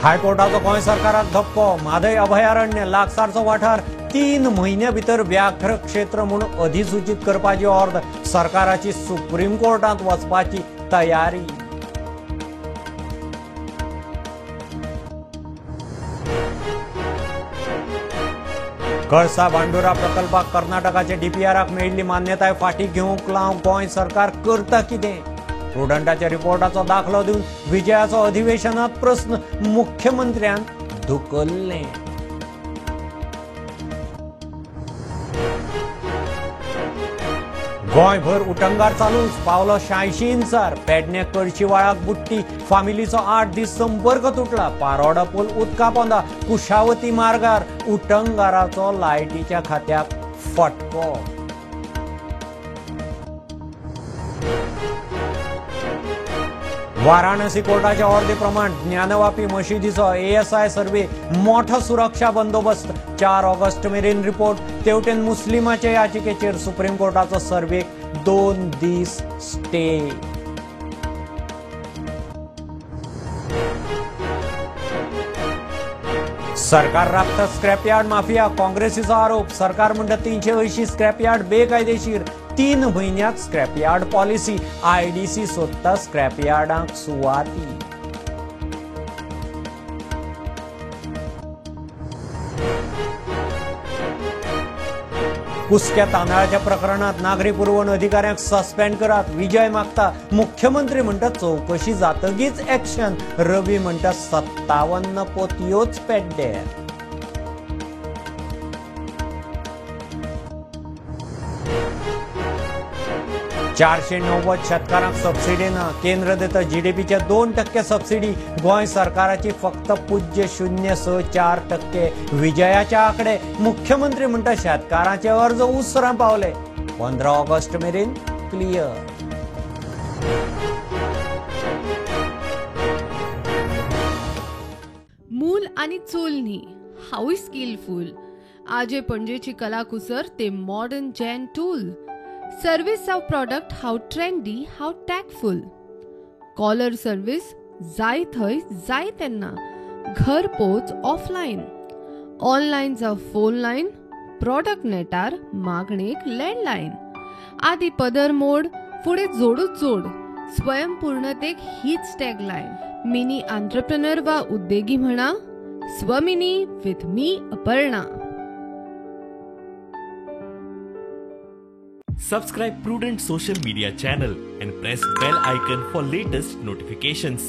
हायकोर्टाचो गोंय सरकाराक धक्को. म्हादय अभयारण्य लागसारचो वाठार 3 म्हयन्या भितर व्याघ्र क्षेत्र म्हूण अधिसूचित करपाची ऑर्ड. सरकाराची सुप्रीम कोर्टात वचपाची तयारी. कळसा बांडोरा प्रकल्पाक कर्नाटकाचे डीपीआराक मेळिल्ली मान्यताय फाटी घेवंक लावन गोंय सरकार करता कितें? प्रुडंटाच्या रिपोर्टाचो दाखलो दिवन विजयाचो अधिवेशनात प्रस्न. मुख्यमंत्र्यान धुकल्ले. गोंयभर उटंगार चालूच. पावलो 86 इंचार. पेडणे कळशीवाळाक बुट्टी. फामिलीचो 8 दीस संपर्क तुटला. पारोडा पूल उदका पोंदा. कुशावती मार्गार उटंगाराचो लायटीच्या खात्याक फटको. वाराणसी कोर्टाच्या ऑर्डे प्रमाण ज्ञानवापी मशिदीचो ASI सर्वे. मोठो सुरक्षा बंदोबस्त. 4 ऑगस्ट मेरेन रिपोर्ट. तेवटेन मुस्लिमाचे याचिकेचेर सुप्रीम कोर्टाचो सर्वेक 2 दीस स्टे. सरकार राबता स्क्रॅपयार्ड माफिया. काँग्रेसीचो आरोप. सरकार म्हणटा 380 स्क्रॅपयार्ड बेकायदेशीर. 3 म्हयन्यात स्क्रॅपयार्ड पॉलिसी. IDC सोदता स्क्रॅपयार्डांक सुवाती. कुसक्या तांदळाच्या प्रकरणात नागरी पुरवण अधिकाऱ्यांक सस्पेंड करात. विजय मागता. मुख्यमंत्री म्हणटा चौकशी जातकीच एक्शन. रवी म्हणटा 57 पोतयोच पेड्ड्यार. $490 शेतकारांक सबसिडी ना. केंद्र देता GDPच्या 2% सबसिडी. गोंय सरकाराची फक्त पूज्य 0.04%. विजयाच्या आकडे. मुख्यमंत्री म्हणटा शेतकारांचे अर्ज उसरां पावले. 15 ऑगस्ट मेरेन क्लियर. मूल आणि चूल न्ही, हाऊय स्किलफुल. आजे पणजेची कलाकुसर ते मॉडर्न जॅन tool. Service of product how trendy, how tactful. Caller service जाय थंय जाय तेन्ना. घर पोच ऑफलायन. ऑनलायन जावं फोन लायन. प्रोडक्ट नेटार मागणेक लँडलायन. आदी पदर मोड, फुडें जोडूच जोड. स्वयंपूर्णतेक हीच टॅगलायन. मिनी आंत्रप्रेनर वा उद्देगी म्हणा. स्वमिनी with me Aparna. Subscribe Prudent social media channel and press bell icon for latest notifications.